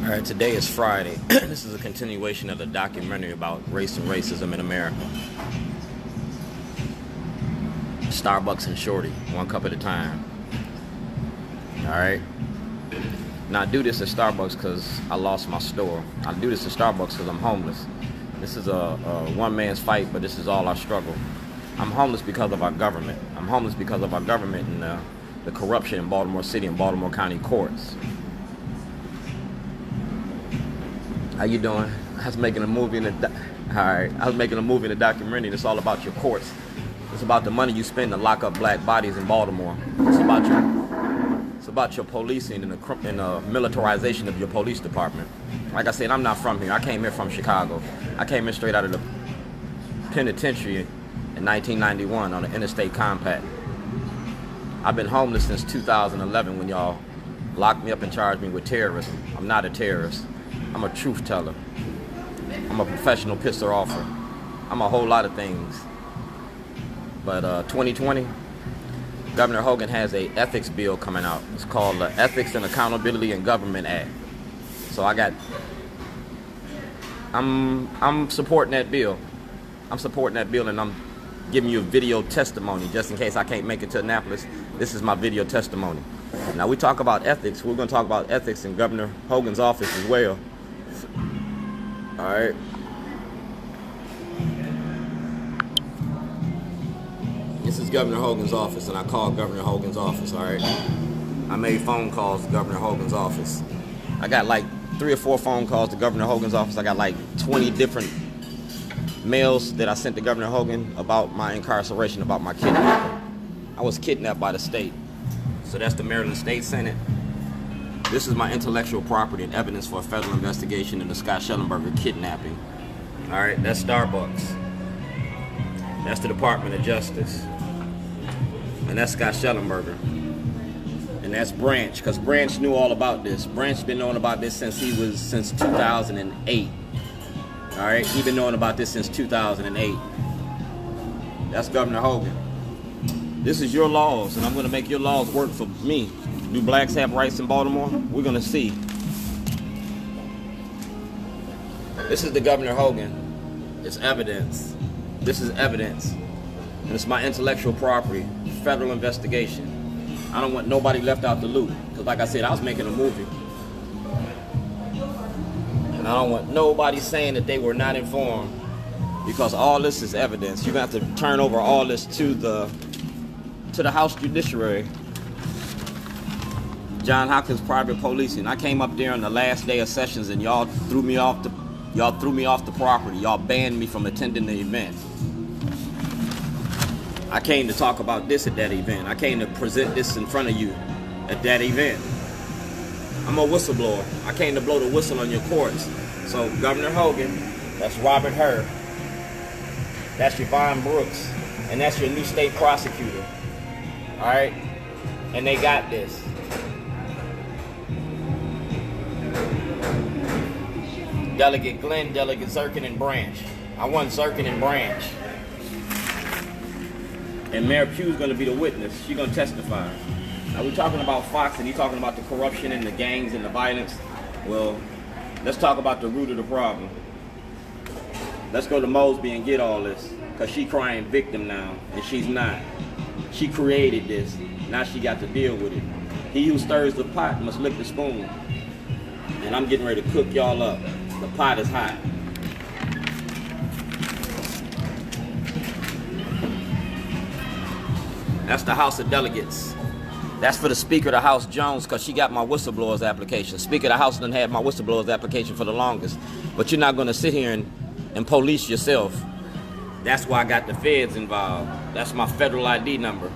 All right, today is Friday. This is a continuation of the documentary about race and racism in America. Starbucks and Shorty, one cup at a time. All right. Now I do this at Starbucks because I lost my store. I do this at Starbucks because I'm homeless. This is a one-man's fight, but this is all our struggle. I'm homeless because of our government. I'm homeless because of our government and the corruption in Baltimore City and Baltimore County courts. How you doing? I was making a movie in a documentary. It's all about your courts. It's about the money you spend to lock up black bodies in Baltimore. It's about your policing and the militarization of your police department. Like I said, I'm not from here. I came here from Chicago. I came here straight out of the penitentiary in 1991 on the Interstate Compact. I've been homeless since 2011 when y'all locked me up and charged me with terrorism. I'm not a terrorist. I'm a truth teller. I'm a professional pistol officer. I'm a whole lot of things. But 2020, Governor Hogan has a ethics bill coming out. It's called the Ethics and Accountability in Government Act. So I'm supporting that bill. I'm supporting that bill, and I'm giving you a video testimony just in case I can't make it to Annapolis. This is my video testimony. Now we talk about ethics. We're going to talk about ethics in Governor Hogan's office as well. All right. This is Governor Hogan's office, and I called Governor Hogan's office. All right. I made phone calls to Governor Hogan's office. I got like 3 or 4 phone calls to Governor Hogan's office. I got like 20 different mails that I sent to Governor Hogan about my incarceration, about my kidnapping. I was kidnapped by the state. So that's the Maryland State Senate. This is my intellectual property and evidence for a federal investigation into Scott Shellenberger kidnapping. All right, that's Starbucks. That's the Department of Justice. And that's Scott Shellenberger. And that's Branch, because Branch knew all about this. Branch been knowing about this since 2008. All right, he been knowing about this since 2008. That's Governor Hogan. This is your laws, and I'm going to make your laws work for me. Do blacks have rights in Baltimore? We're going to see. This is the Governor Hogan. It's evidence. This is evidence. And it's my intellectual property. Federal investigation. I don't want nobody left out the loop. Because like I said, I was making a movie. And I don't want nobody saying that they were not informed. Because all this is evidence. You're going to have to turn over all this to the House Judiciary. John Hopkins Private Policing. I came up there on the last day of sessions, and y'all threw me off the property. Y'all banned me from attending the event. I came to talk about this at that event. I came to present this in front of you at that event. I'm a whistleblower. I came to blow the whistle on your courts. So Governor Hogan, that's Robert Hur, that's Yvonne Brooks, and that's your new state prosecutor. All right, and they got this. Delegate Glenn, Delegate Zirkin, and Branch. I want Zirkin and Branch. And Mayor Pugh's going to be the witness. She's going to testify. Now we're talking about Fox, and he's talking about the corruption and the gangs and the violence. Well, let's talk about the root of the problem. Let's go to Mosby and get all this, because she's crying victim now, and she's not. She created this. Now she got to deal with it. He who stirs the pot must lick the spoon. And I'm getting ready to cook y'all up. The pot is hot. That's the House of Delegates. That's for the Speaker of the House, Jones, because she got my whistleblower's application. Speaker of the House done had my whistleblower's application for the longest. But you're not going to sit here and police yourself. That's why I got the feds involved. That's my federal ID number.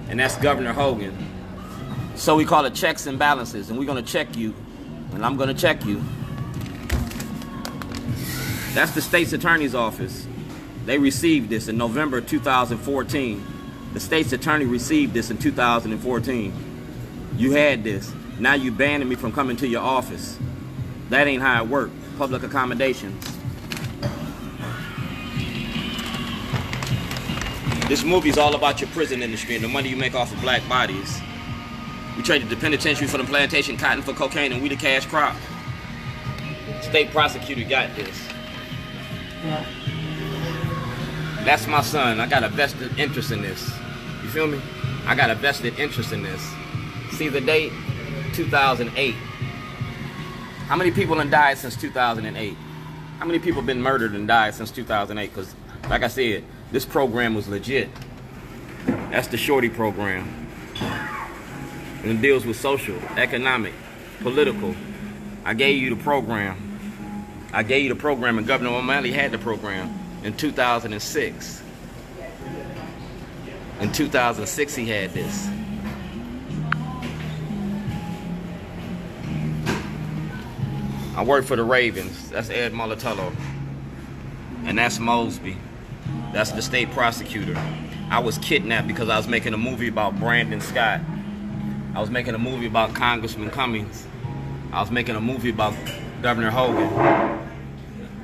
And that's Governor Hogan. So we call it checks and balances, and we're going to check you, and I'm going to check you. That's the States Attorney's Office. They received this in November 2014. The State's Attorney received this in 2014. You had this. Now you banning me from coming to your office. That ain't how it worked. Public accommodations. This movie's all about your prison industry and the money you make off of black bodies. We traded the penitentiary for the plantation, cotton for cocaine, and we the cash crop. State prosecutor got this. That's my son. I got a vested interest in this. You feel me? I got a vested interest in this. See the date? 2008. How many people have died since 2008? How many people have been murdered and died since 2008? Because, like I said, this program was legit. That's the Shorty program. And it deals with social, economic, political. I gave you the program. I gave you the program, and Governor O'Malley had the program in 2006. In 2006, he had this. I work for the Ravens. That's Ed Molitello. And that's Mosby. That's the state prosecutor. I was kidnapped because I was making a movie about Brandon Scott. I was making a movie about Congressman Cummings. I was making a movie about Governor Hogan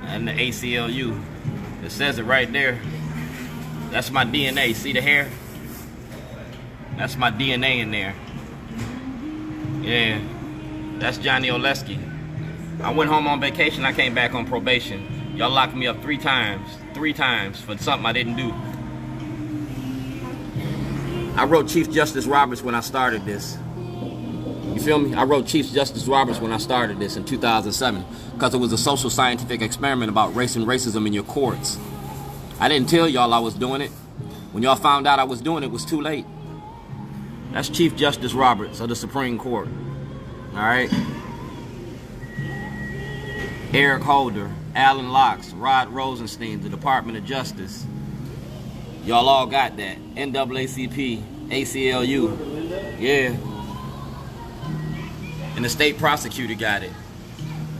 and the ACLU. It says it right there. That's my DNA. See the hair? That's my DNA in there. Yeah. That's Johnny Oleski. I went home on vacation. I came back on probation. Y'all locked me up 3 times. 3 times for something I didn't do. I wrote Chief Justice Roberts when I started this. You feel me? I wrote Chief Justice Roberts when I started this in 2007 because it was a social scientific experiment about race and racism in your courts. I didn't tell y'all I was doing it. When y'all found out I was doing it, it was too late. That's Chief Justice Roberts of the Supreme Court. All right? Eric Holder, Alan Locks, Rod Rosenstein, the Department of Justice. Y'all all got that. NAACP, ACLU. Yeah. And the state prosecutor got it.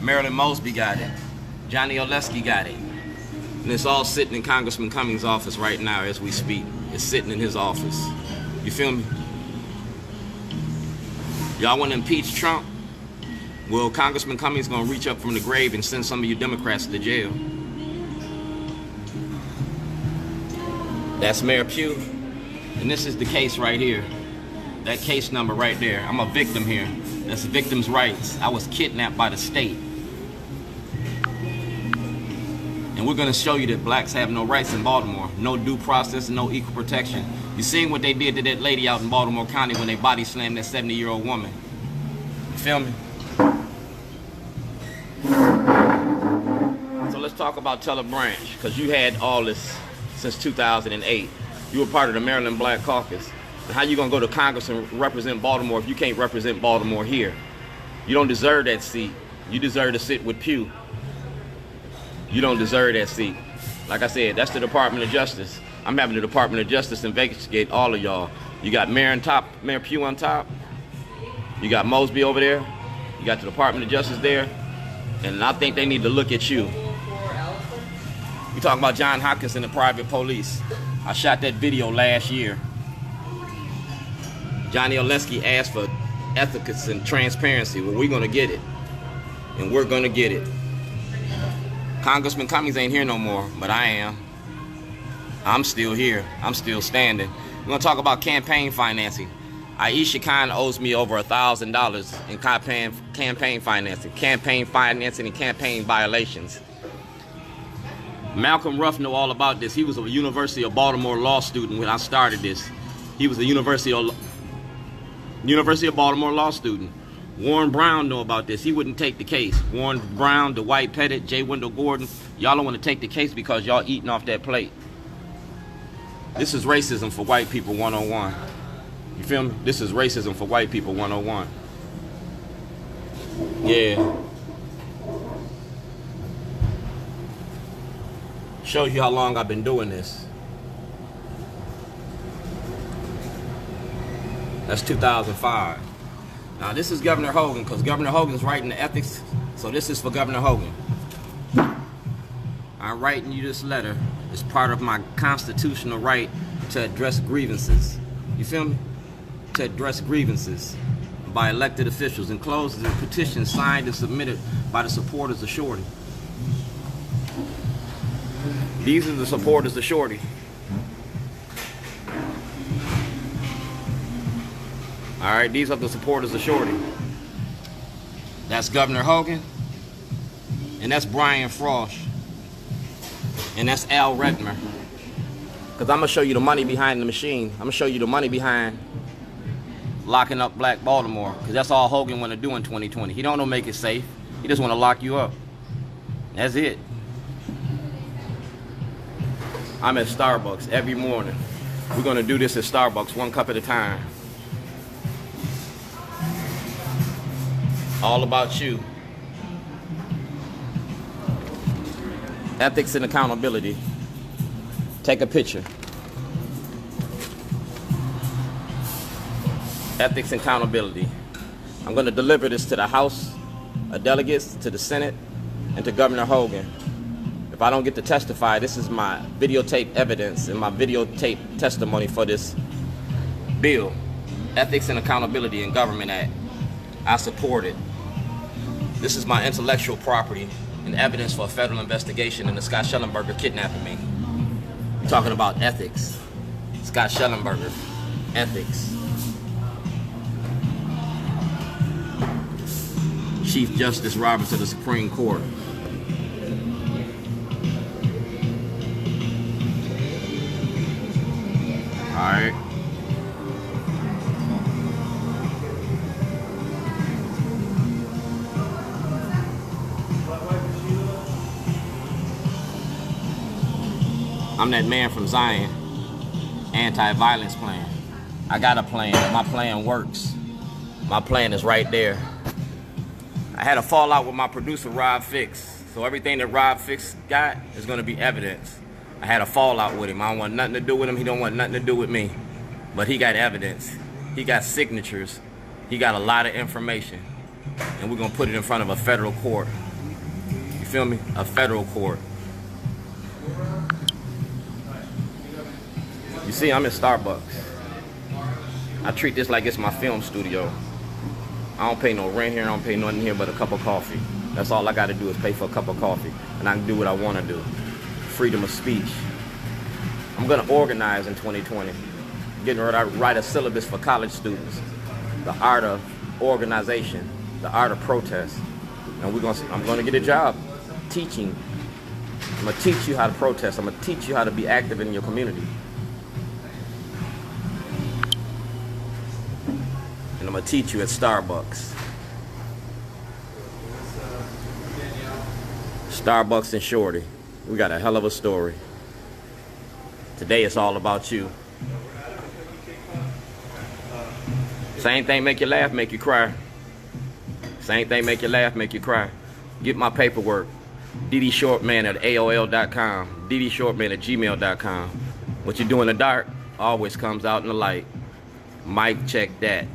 Marilyn Mosby got it. Johnny Oleski got it. And it's all sitting in Congressman Cummings' office right now as we speak. It's sitting in his office. You feel me? Y'all want to impeach Trump? Well, Congressman Cummings gonna reach up from the grave and send some of you Democrats to jail. That's Mayor Pugh. And this is the case right here. That case number right there. I'm a victim here. That's victims' rights. I was kidnapped by the state. And we're gonna show you that blacks have no rights in Baltimore. No due process, no equal protection. You seen what they did to that lady out in Baltimore County when they body slammed that 70-year-old woman. You feel me? So let's talk about Teller Branch, because you had all this since 2008. You were part of the Maryland Black Caucus. And how you gonna go to Congress and represent Baltimore if you can't represent Baltimore here? You don't deserve that seat. You deserve to sit with Pugh. You don't deserve that seat. Like I said, that's the Department of Justice. I'm having the Department of Justice investigate all of y'all. You got Mayor Pugh on top. You got Mosby over there. You got the Department of Justice there. And I think they need to look at you. You talking about John Hopkins and the private police. I shot that video last year. Johnny Oleski asked for ethics and transparency. Well, we're gonna get it. And we're gonna get it. Congressman Cummings ain't here no more, but I am. I'm still here. I'm still standing. We're gonna talk about campaign financing. Aisha Khan owes me over $1,000 in campaign financing and campaign violations. Malcolm Ruff know all about this. He was a University of Baltimore law student when I started this. He was a University of Baltimore law student. Warren Brown know about this. He wouldn't take the case. Warren Brown, Dwight Pettit, J. Wendell Gordon, y'all don't want to take the case because y'all eating off that plate. This is racism for white people 101. You feel me? This is racism for white people 101. Yeah. Shows you how long I've been doing this. That's 2005. Now this is Governor Hogan, because Governor Hogan's writing the ethics, so this is for Governor Hogan. I'm writing you this letter as part of my constitutional right to address grievances. You feel me? To address grievances by elected officials. Enclosed is a petition signed and submitted by the supporters of Shorty. These are the supporters of Shorty. All right, these are the supporters of Shorty. That's Governor Hogan, and that's Brian Frosh, and that's Al Redmer. Because I'm going to show you the money behind the machine. I'm going to show you the money behind locking up Black Baltimore, because that's all Hogan want to do in 2020. He don't want to make it safe. He just want to lock you up. That's it. I'm at Starbucks every morning. We're going to do this at Starbucks, one cup at a time. All about you. Ethics and accountability. Take a picture. Ethics and accountability. I'm going to deliver this to the House of Delegates, to the Senate, and to Governor Hogan. If I don't get to testify, this is my videotape evidence and my videotape testimony for this bill. Ethics and Accountability in Government Act. I support it. This is my intellectual property and evidence for a federal investigation into Scott Shellenberger kidnapping me. We're talking about ethics. Scott Shellenberger. Ethics. Chief Justice Roberts of the Supreme Court. All right. I'm that man from Zion. Anti-violence plan. I got a plan. My plan works. My plan is right there. I had a fallout with my producer, Rob Fix. So everything that Rob Fix got is going to be evidence. I had a fallout with him. I don't want nothing to do with him. He don't want nothing to do with me. But he got evidence. He got signatures. He got a lot of information. And we're going to put it in front of a federal court. You feel me? A federal court. You see, I'm in Starbucks. I treat this like it's my film studio. I don't pay no rent here. I don't pay nothing here but a cup of coffee. That's all I got to do is pay for a cup of coffee. And I can do what I want to do. Freedom of speech. I'm going to organize in 2020. Getting ready to write a syllabus for college students. The art of organization. The art of protest. And I'm going to get a job teaching. I'm going to teach you how to protest. I'm going to teach you how to be active in your community. And I'm going to teach you at Starbucks. Starbucks and Shorty. We got a hell of a story. Today it's all about you. Same thing make you laugh, make you cry. Same thing make you laugh, make you cry. Get my paperwork. ddshortman at AOL.com. ddshortman at gmail.com. What you do in the dark always comes out in the light. Mic check that.